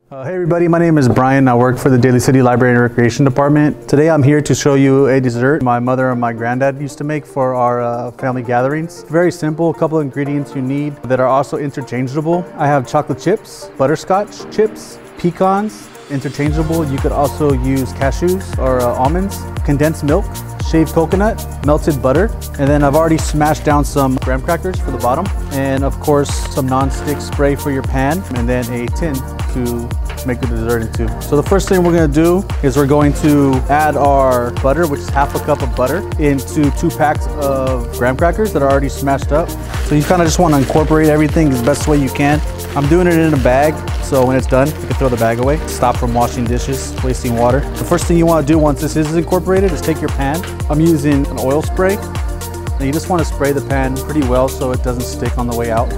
Hey everybody, my name is Brian. I work for the Daly City Library and Recreation Department. Today I'm here to show you a dessert my mother and my granddad used to make for our family gatherings. Very simple, a couple of ingredients you need that are also interchangeable. I have chocolate chips, butterscotch chips, pecans, interchangeable. You could also use cashews or almonds, condensed milk, shaved coconut, melted butter, and then I've already smashed down some graham crackers for the bottom, and of course some non-stick spray for your pan, and then a tin to make the dessert into. So the first thing we're going to do is we're going to add our butter, which is half a cup of butter, into 2 packs of graham crackers that are already smashed up. So you kind of just want to incorporate everything the best way you can. I'm doing it in a bag, so when it's done, you can throw the bag away. Stop from washing dishes, wasting water. The first thing you want to do once this is incorporated is take your pan. I'm using an oil spray. And you just want to spray the pan pretty well so it doesn't stick on the way out.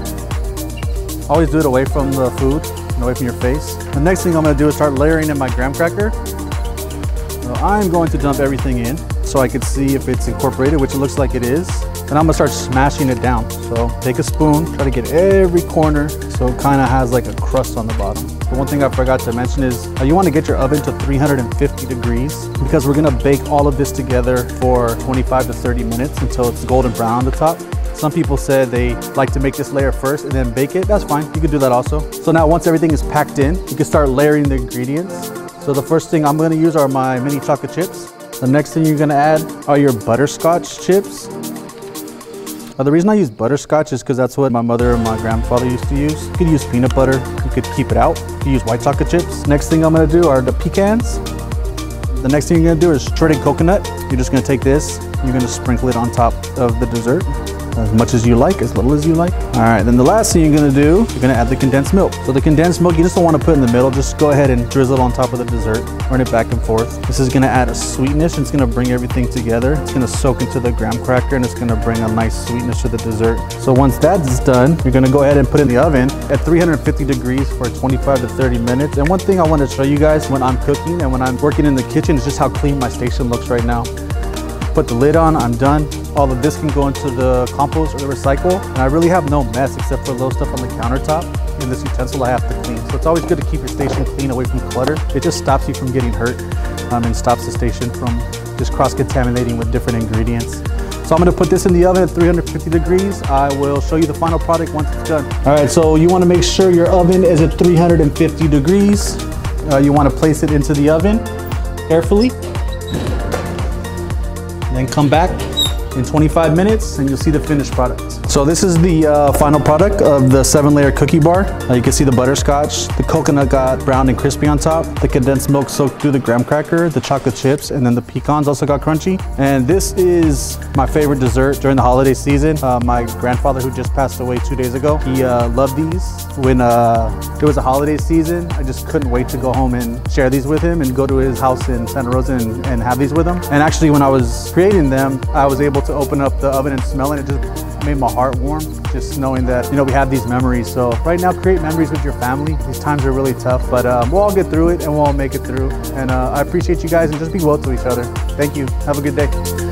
Always do it away from the food and away from your face. The next thing I'm going to do is start layering in my graham cracker. So I'm going to dump everything in so I can see if it's incorporated, which it looks like it is. Then I'm going to start smashing it down. So take a spoon, try to get every corner so it kind of has like a crust on the bottom. The one thing I forgot to mention is you want to get your oven to 350 degrees because we're going to bake all of this together for 25 to 30 minutes until it's golden brown on the top. Some people said they like to make this layer first and then bake it. That's fine, you could do that also. So now once everything is packed in, you can start layering the ingredients. So the first thing I'm going to use are my mini chocolate chips. The next thing you're going to add are your butterscotch chips. The reason I use butterscotch is because that's what my mother and my grandfather used to use. You could use peanut butter, you could keep it out. You could use white chocolate chips. Next thing I'm going to do are the pecans. The next thing you're going to do is shredded coconut. You're just going to take this, you're going to sprinkle it on top of the dessert. As much as you like, as little as you like. All right, then the last thing you're gonna do, you're gonna add the condensed milk. So the condensed milk, you just don't wanna put in the middle, just go ahead and drizzle it on top of the dessert, run it back and forth. This is gonna add a sweetness, and it's gonna bring everything together. It's gonna soak into the graham cracker, and it's gonna bring a nice sweetness to the dessert. So once that's done, you're gonna go ahead and put it in the oven at 350 degrees for 25 to 30 minutes. And one thing I wanna show you guys when I'm cooking and when I'm working in the kitchen is just how clean my station looks right now. Put the lid on, I'm done. All of this can go into the compost or the recycle. And I really have no mess except for low stuff on the countertop. And this utensil I have to clean. So it's always good to keep your station clean, away from clutter. It just stops you from getting hurt and stops the station from just cross-contaminating with different ingredients. So I'm gonna put this in the oven at 350 degrees. I will show you the final product once it's done. All right, so you wanna make sure your oven is at 350 degrees. You wanna place it into the oven carefully. Then come back in 25 minutes and you'll see the finished product. So this is the final product of the 7-layer cookie bar. You can see the butterscotch, the coconut got brown and crispy on top, the condensed milk soaked through the graham cracker, the chocolate chips, and then the pecans also got crunchy. And this is my favorite dessert during the holiday season. My grandfather, who just passed away 2 days ago, he loved these. When it was a holiday season, I just couldn't wait to go home and share these with him and go to his house in Santa Rosa and have these with him. And actually when I was creating them, I was able to open up the oven and smell it. It just made my heart warm, just knowing that, we have these memories. So right now, create memories with your family. These times are really tough, but we'll all get through it and we'll all make it through. And I appreciate you guys, and just be well to each other. Thank you. Have a good day.